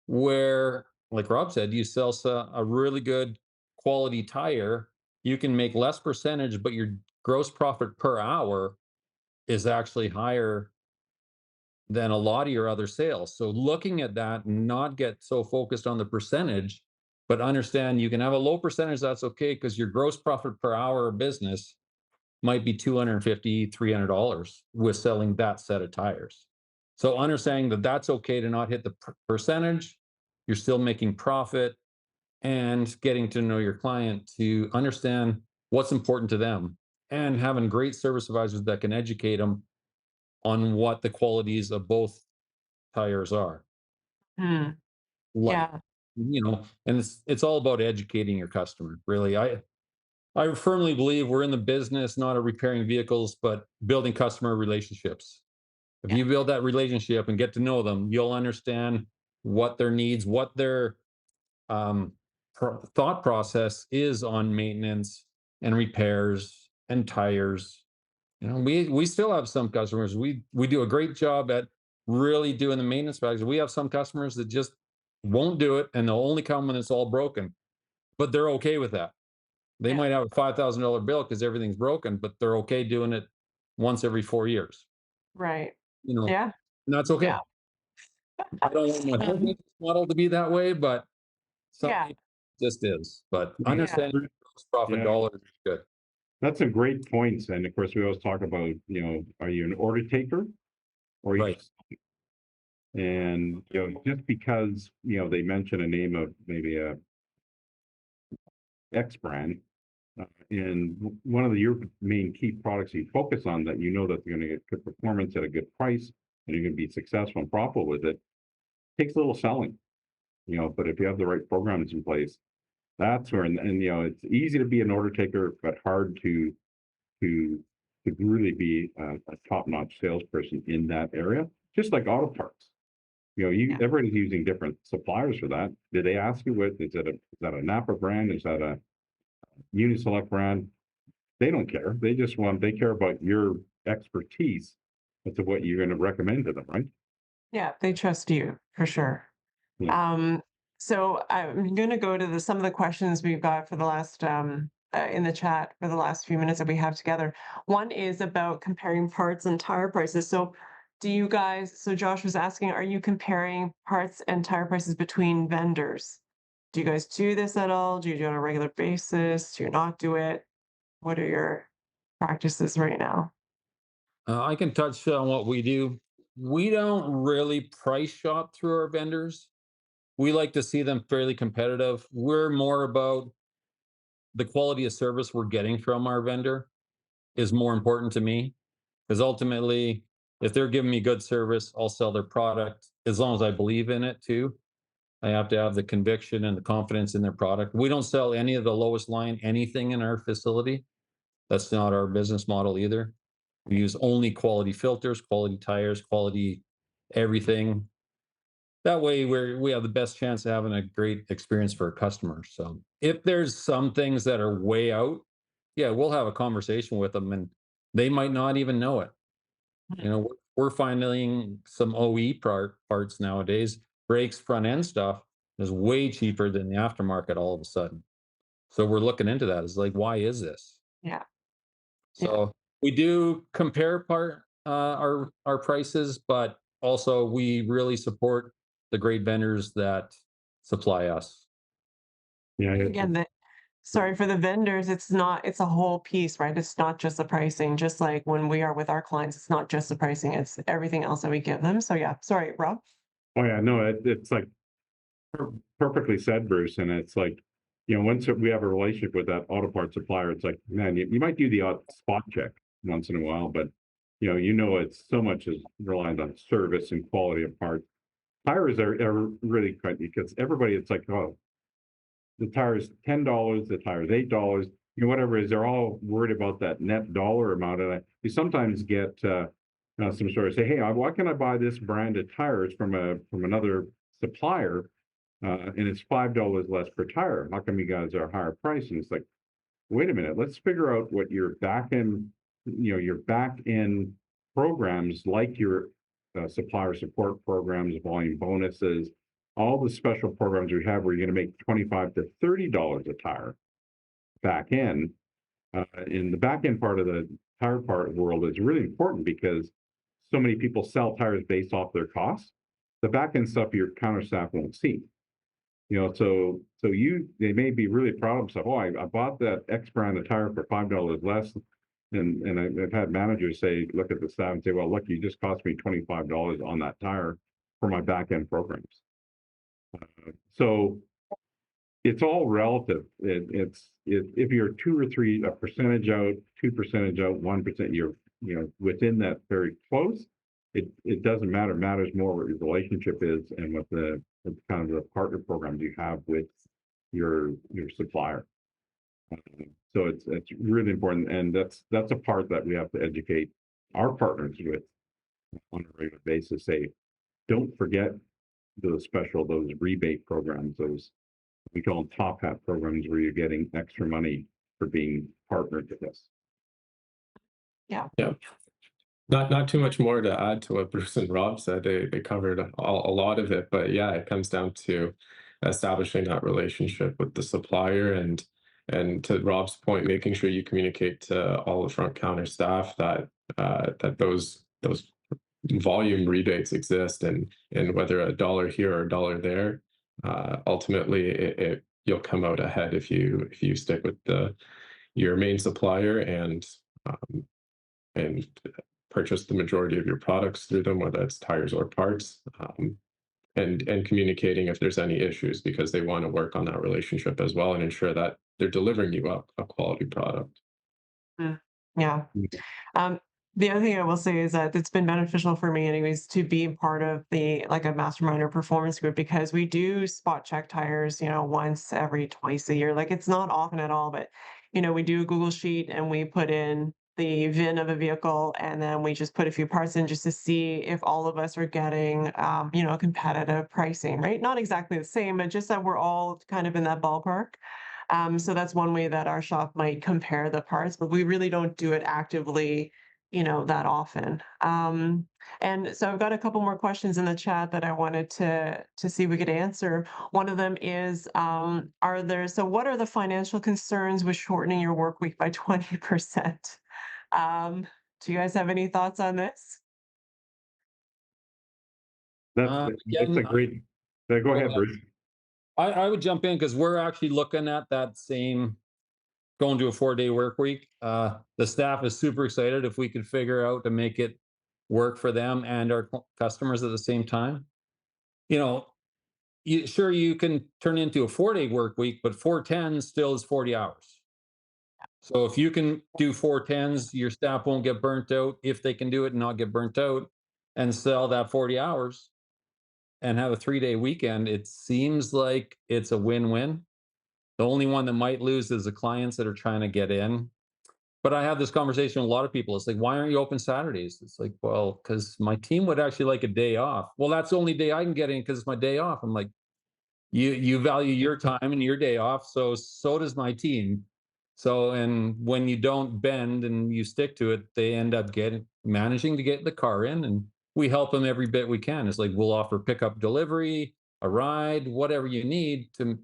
where, like Rob said, you sell a really good quality tire, you can make less percentage, but your gross profit per hour is actually higher than a lot of your other sales. So looking at that, and not get so focused on the percentage, but understand you can have a low percentage, that's okay, because your gross profit per hour of business might be $250, $300 with selling that set of tires. So understanding that that's okay to not hit the percentage, you're still making profit, and getting to know your client to understand what's important to them, and having great service advisors that can educate them on what the qualities of both tires are. Hmm. Like, Yeah. and it's all about educating your customer. Really, I firmly believe we're in the business not of repairing vehicles, but building customer relationships. If Yeah. you build that relationship and get to know them, you'll understand what their needs, what their um, thought process is on maintenance and repairs and tires. We still have some customers. We do a great job at really doing the maintenance packages. We have some customers that just won't do it, and they'll only come when it's all broken. But they're okay with that. They Yeah. might have a $5,000 bill because everything's broken, but they're okay doing it once every 4 years. Right. You know, Yeah. and that's Yeah. okay. I don't want my whole business model to be that way, but some Yeah. people it just is. But Yeah. understanding gross profit Yeah, dollars is good. that's some great points. And of course, we always talk about, are you an order taker or are you Right. and just because they mention a name of maybe a X brand, and one of your main key products you focus on that that you're going to get good performance at a good price and you're going to be successful and profitable with it, takes a little selling, but if you have the right programs in place, that's where and it's easy to be an order taker, but hard to really be a top-notch salesperson in that area, just like auto parts. Yeah. Everybody's using different suppliers for that. Did they ask you is that a Napa brand? Is that a Uniselect brand, they don't care. They care about your expertise as to what you're going to recommend to them, right? Yeah, they trust you for sure. Yeah. So I'm going to go to some of the questions we've got for the last in the chat for the last few minutes that we have together. One is about comparing parts and tire prices. So do you guys, so Josh was asking, are you comparing parts and tire prices between vendors? Do you guys do this at all? Do you do it on a regular basis? Do you not do it? What are your practices right now? I can touch on what we do. We don't really price shop through our vendors. We like to see them fairly competitive. We're more about the quality of service we're getting from our vendor is more important to me, because ultimately, if they're giving me good service, I'll sell their product as long as I believe in it too. I have to have the conviction and the confidence in their product. We don't sell any of the lowest line anything in our facility. That's not our business model either. We use only quality filters, quality tires, quality everything. That way we have the best chance of having a great experience for our customers. So if there's some things that are way out, yeah, we'll have a conversation with them and they might not even know it. You know, we're finding some parts nowadays, brakes, front end stuff is way cheaper than the aftermarket all of a sudden. So we're looking into that. It's like, why is this? Yeah. Yeah. So we do compare our prices, but also we really support the great vendors that supply us. Yeah. Again, sorry for the vendors, it's a whole piece, right? It's not just the pricing, just like when we are with our clients, it's not just the pricing, it's everything else that we give them. So yeah, sorry, Rob. Oh yeah, no, it's like perfectly said, Bruce. And it's like, once we have a relationship with that auto parts supplier, it's like, man, you might do the odd spot check once in a while, but it's so much is reliant on service and quality of parts. Tires are really cut because everybody, it's like, oh, the tire's $10, the tire's $8, whatever it is, they're all worried about that net dollar amount. And we sometimes get some sort of say, hey, why can I buy this brand of tires from another supplier, and it's $5 less per tire? How come you guys are higher price? And it's like, wait a minute, let's figure out what your back end programs like your supplier support programs, volume bonuses, all the special programs we have where you're going to make $25 to $30 a tire back end. In the back end part of the tire part world is really important because so many people sell tires based off their costs. The back end stuff your counter staff won't see. They may be really proud of themselves. Oh, I bought that X brand of tire for $5 less. And I've had managers say, look at the staff and say, well, look, you just cost me $25 on that tire for my back end programs. So it's all relative. If you're 2 or 3 a percentage out, 2% out, 1%, you're within that very close. It doesn't matter. It matters more what your relationship is and what the kind of the partner programs you have with your supplier. So it's really important, and that's a part that we have to educate our partners with on a regular basis. Say, don't forget those rebate programs, those we call them top hat programs, where you're getting extra money for being partnered with us. Yeah. Yeah. Not too much more to add to what Bruce and Rob said. They covered a lot of it, but yeah, it comes down to establishing that relationship with the supplier and to Rob's point, making sure you communicate to all the front counter staff that those volume rebates exist, and whether a dollar here or a dollar there, ultimately you'll come out ahead if you stick with your main supplier and purchase the majority of your products through them, whether it's tires or parts, and communicating if there's any issues, because they want to work on that relationship as well and ensure that they're delivering you a quality product. Yeah. The other thing I will say is that it's been beneficial for me anyways to be part of like a mastermind or performance group, because we do spot check tires, once every twice a year. Like it's not often at all, but we do a Google sheet and we put in the VIN of a vehicle and then we just put a few parts in just to see if all of us are getting competitive pricing, right? Not exactly the same, but just that we're all kind of in that ballpark. So that's one way that our shop might compare the parts, but we really don't do it actively, that often. And so I've got a couple more questions in the chat that I wanted to see if we could answer. One of them is, what are the financial concerns with shortening your work week by 20%? Um, do you guys have any thoughts on this? That's Again, a great, go go ahead, ahead. Bruce. I would jump in because we're actually looking at that same going to a 4-day work week. The staff is super excited if we could figure out to make it work for them and our customers at the same time. You know, sure you can turn into a 4-day work week, but 4 10s still is 40 hours. So if you can do 4 10s, your staff won't get burnt out if they can do it and not get burnt out and sell that 40 hours and have a 3-day weekend. It seems like it's a win-win. The only one that might lose is the clients that are trying to get in. But I have this conversation with a lot of people. It's like, why aren't you open Saturdays? It's like, well, because my team would actually like a day off. Well, that's the only day I can get in because it's my day off. I'm like, you value your time and your day off, so does my team. So, and when you don't bend and you stick to it, they end up managing to get the car in, and we help them every bit we can. It's like we'll offer pickup, delivery, a ride, whatever you need to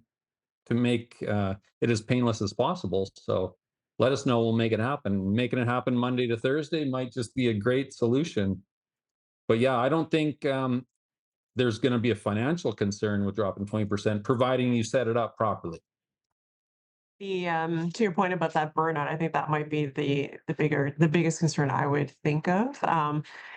make it as painless as possible. So let us know, we'll make it happen. Making it happen Monday to Thursday might just be a great solution. But yeah, I don't think there's going to be a financial concern with dropping 20%, providing you set it up properly. To your point about that burnout, I think that might be the biggest concern I would think of.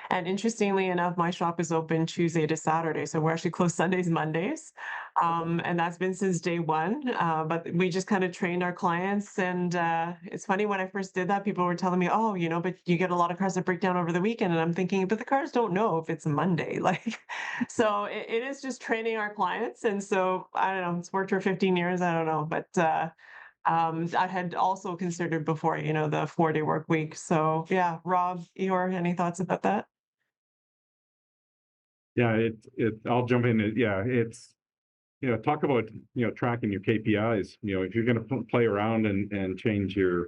And interestingly enough, my shop is open Tuesday to Saturday, so we're actually closed Sundays, Mondays, and that's been since day one. But we just kind of trained our clients, and it's funny when I first did that, people were telling me, "Oh, but you get a lot of cars that break down over the weekend," and I'm thinking, "But the cars don't know if it's Monday." Like, so it is just training our clients, and so I don't know. It's worked for 15 years. I don't know, but. I had also considered before, the 4-day work week. So yeah, Rob, any thoughts about that? Yeah, I'll jump in. Yeah, talk about, tracking your KPIs. If you're going to play around and change your,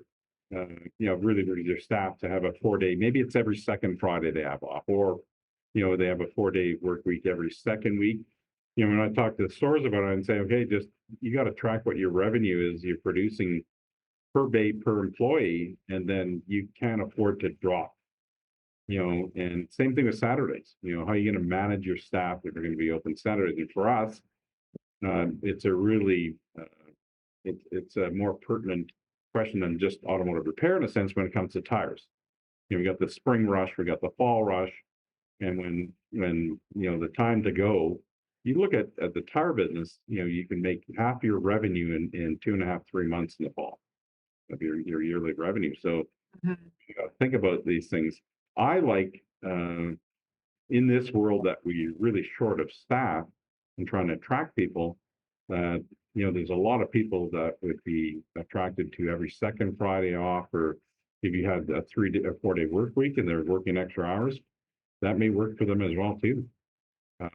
really your staff to have a 4-day, maybe it's every second Friday they have off, or, they have a 4-day work week every second week. When I talk to the stores about it and say, okay, you got to track what your revenue is you're producing per day per employee, and then you can't afford to drop. And same thing with Saturdays. How are you going to manage your staff if they're going to be open Saturdays? And for us, it's a really it's a more pertinent question than just automotive repair in a sense when it comes to tires. We got the spring rush, we got the fall rush, and when the time to go, you look at the tire business, you can make half your revenue in 2.5, 3 months in the fall of your yearly revenue. So Mhm. think about these things. I like in this world that we're really short of staff and trying to attract people, that there's a lot of people that would be attracted to every second Friday off, or if you had a 4-day work week and they're working extra hours, that may work for them as well too. Uh,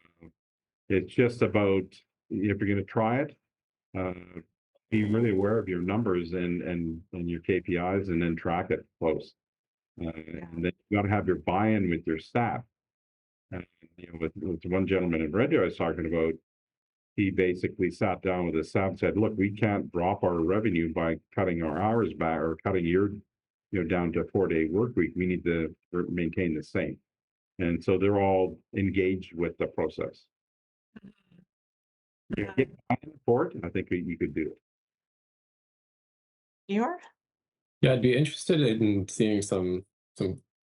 it's just about, if you're going to try it, uh, be really aware of your numbers and your KPIs, and then track it close. And then you got to have your buy-in with your staff. And, with one gentleman in Red Deer I was talking about, he basically sat down with his staff and said, "Look, we can't drop our revenue by cutting our hours back, or cutting your, down to a 4-day work week. We need to maintain the same." And so they're all engaged with the process. Get for it, I think you could do it. Igor? Yeah, I'd be interested in seeing some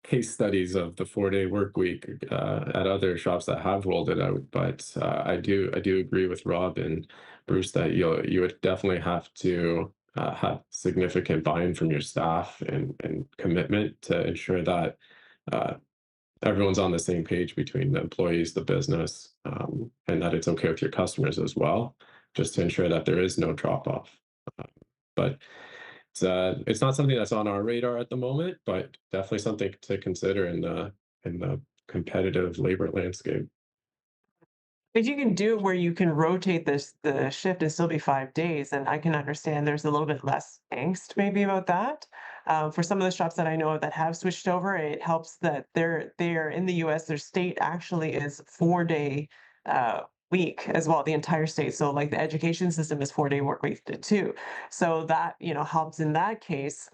case studies of the 4-day work week at other shops that have rolled it out. But I do agree with Rob and Bruce that you would definitely have to have significant buy-in from your staff and commitment to ensure that uh, everyone's on the same page between the employees, the business, and that it's okay with your customers as well, just to ensure that there is no drop off. But it's not something that's on our radar at the moment, but definitely something to consider in the competitive labor landscape. If you can do it where you can rotate the shift and still be 5 days, and I can understand there's a little bit less angst maybe about that. For some of the shops that I know of that have switched over, it helps that they're in the US, their state actually is 4 day week as well, the entire state. So like the education system is 4 day work week too. So that, helps in that case.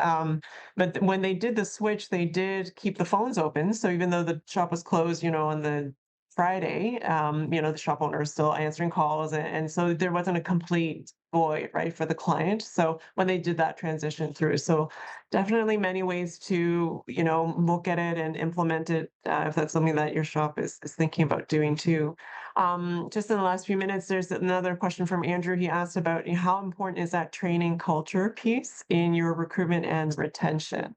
But when they did the switch, they did keep the phones open. So even though the shop was closed, on the Friday, the shop owner is still answering calls, and so there wasn't a complete void, right, for the client. So when they did that transition through, so definitely many ways to, look at it and implement it, if that's something that your shop is thinking about doing too. Just in the last few minutes, there's another question from Andrew. He asked about how important is that training culture piece in your recruitment and retention?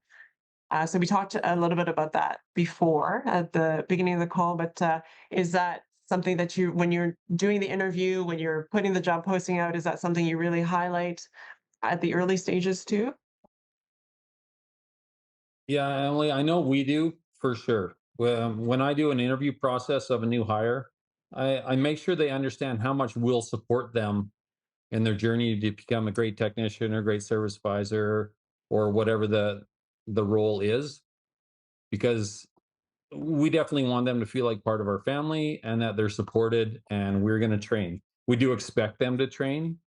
So we talked a little bit about that before at the beginning of the call, but is that something that when you're doing the interview, when you're putting the job posting out, is that something you really highlight at the early stages too? Yeah, Emily, I know we do for sure. When I do an interview process of a new hire, I make sure they understand how much we'll support them in their journey to become a great technician or great service advisor or whatever the role is, because we definitely want them to feel like part of our family and that they're supported and we're going to train. We do expect them to train,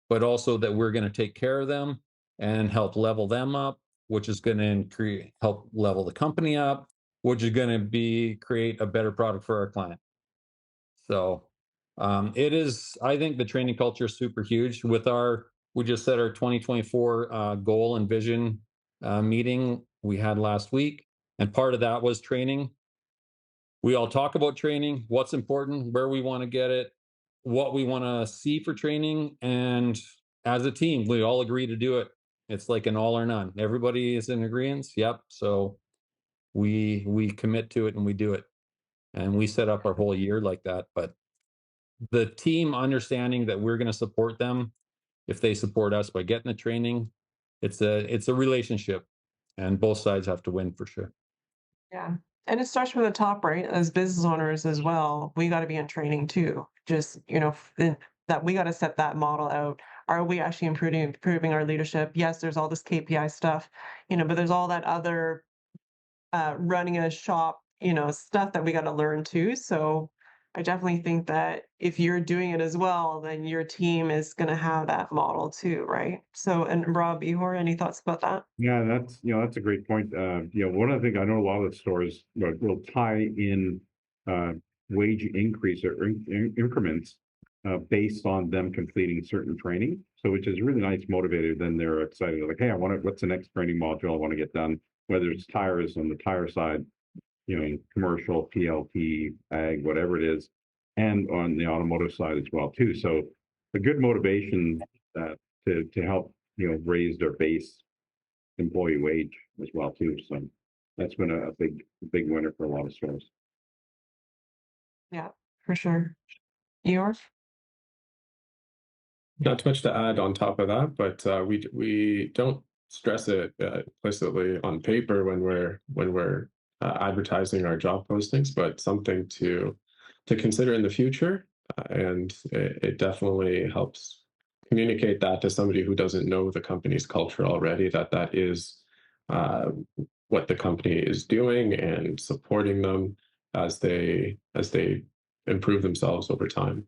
but also that we're going to take care of them and help level them up, which is going to help level the company up, which is going to create a better product for our client. So it is, I think the training culture is super huge. We just set our 2024 goal and vision meeting we had last week. And part of that was training. We all talk about training, what's important, where we want to get it, what we want to see for training. And as a team, we all agree to do it. It's like an all or none. Everybody is in agreement. Yep. So we commit to it and we do it. And we set up our whole year like that. But the team understanding that we're going to support them if they support us by getting the training, it's a relationship and both sides have to win for sure. Yeah. And it starts from the top, right? As business owners as well, we got to be in training too. Just, that we got to set that model out. Are we actually improving our leadership? Yes, there's all this KPI stuff, but there's all that other running a shop, stuff that we got to learn too. So I definitely think that if you're doing it as well, then your team is going to have that model too, right? So, and Rob, Ihor, any thoughts about that? Yeah, that's a great point. One of the things I know a lot of the stores will tie in uh, wage increase or increments based on them completing certain training. So, which is really nice motivator. Then they're excited, like, hey, what's the next training module I want to get done? Whether it's tires on the tire side, commercial, PLT, ag, whatever it is, and on the automotive side as well too. So, a good motivation to help raise their base employee wage as well too. So that's been a big winner for a lot of stores. Yeah, for sure. Yours? Not too much to add on top of that, but we don't stress it implicitly on paper when we're advertising our job postings, but something to consider in the future, and it definitely helps communicate that to somebody who doesn't know the company's culture already, that is uh, what the company is doing and supporting them as they improve themselves over time.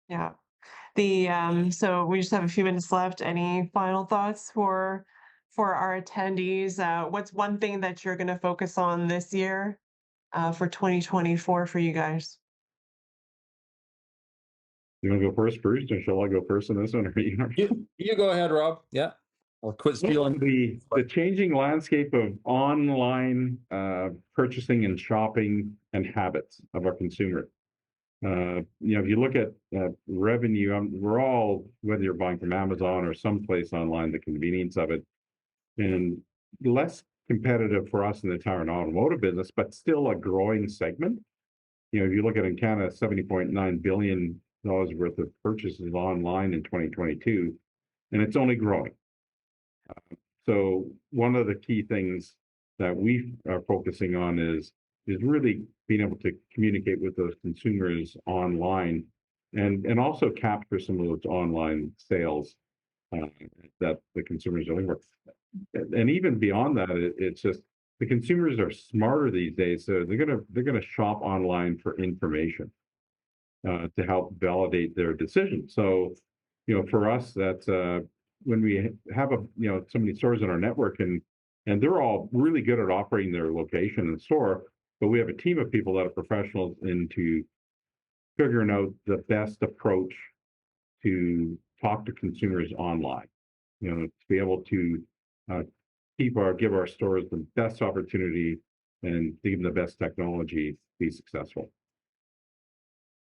Yeah. So we just have a few minutes left. Any final thoughts for our attendees? What's one thing that you're going to focus on this year for 2024 for you guys? You want to go first, Bruce, or shall I go first in this one? Or You go ahead, Rob. Yeah. I'll quit stealing. The changing landscape of online purchasing and shopping and habits of our consumer. If you look at revenue, we're all, whether you're buying from Amazon or someplace online, the convenience of it, and less competitive for us in the tire and automotive business, but still a growing segment. If you look at in Canada, $70.9 billion worth of purchases online in 2022, and it's only growing. So one of the key things that we are focusing on is is really being able to communicate with those consumers online and also capture some of those online sales that the consumers are looking for. And even beyond that, it's just the consumers are smarter these days, so they're gonna shop online for information to help validate their decision. So, for us, that's when we have so many stores in our network, and they're all really good at operating their location and store, but we have a team of people that are professionals into figuring out the best approach to talk to consumers online. To be able to uh, give our stores the best opportunity and give them the best technology to be successful.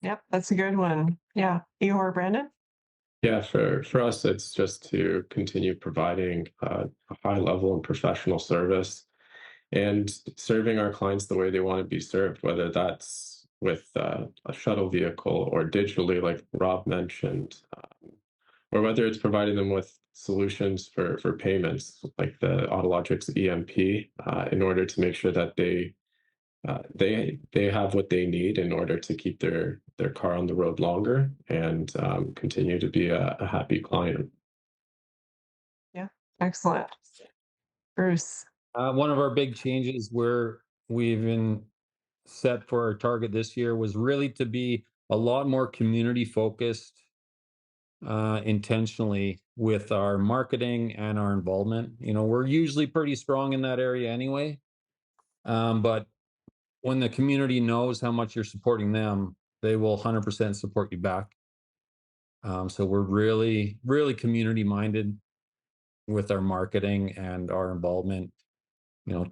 Yep, that's a good one. Yeah. Or Brandon? Yeah, for us, it's just to continue providing a high level and professional service and serving our clients the way they want to be served, whether that's with a shuttle vehicle or digitally, like Rob mentioned, or whether it's providing them with solutions for payments, like the Autologic's EMP, in order to make sure that they have what they need in order to keep their car on the road longer and continue to be a happy client. Yeah. Excellent. Bruce. One of our big changes where we've been set for our target this year was really to be a lot more community focused intentionally with our marketing and our involvement. We're usually pretty strong in that area anyway. But when the community knows how much you're supporting them, they will 100% support you back. So we're really, really community minded with our marketing and our involvement.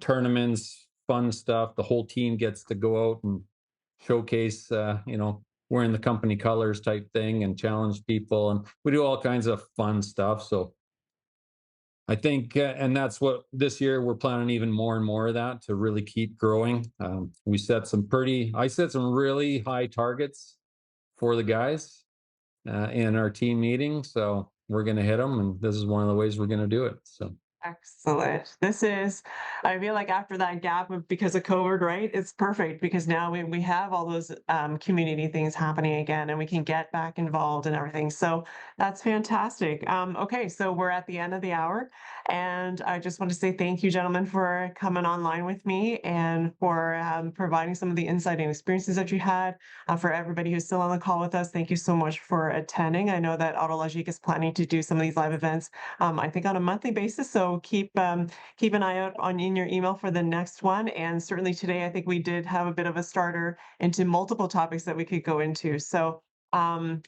Tournaments, fun stuff. The whole team gets to go out and showcase, wearing the company colors type thing and challenge people. And we do all kinds of fun stuff. So I think, and that's what this year we're planning even more and more of that to really keep growing. I set some really high targets for the guys in our team meeting. So we're going to hit them. And this is one of the ways we're going to do it. So. Excellent. I feel like after that gap because of COVID, right? It's perfect because now we have all those community things happening again and we can get back involved and everything. So that's fantastic. Okay, so we're at the end of the hour and I just want to say thank you, gentlemen, for coming online with me and for providing some of the insight and experiences that you had. For everybody who's still on the call with us, thank you so much for attending. I know that AutoLogiq is planning to do some of these live events, I think on a monthly basis. So keep an eye out in your email for the next one. And certainly today, I think we did have a bit of a starter into multiple topics that we could go into. So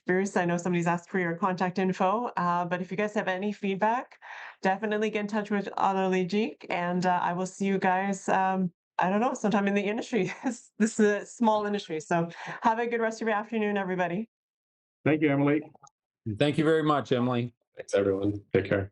Bruce, I know somebody's asked for your contact info, but if you guys have any feedback, definitely get in touch with AutoLogiq and I will see you guys, I don't know, sometime in the industry. This is a small industry. So have a good rest of your afternoon, everybody. Thank you, Emily. Thank you very much, Emily. Thanks, everyone. Take care.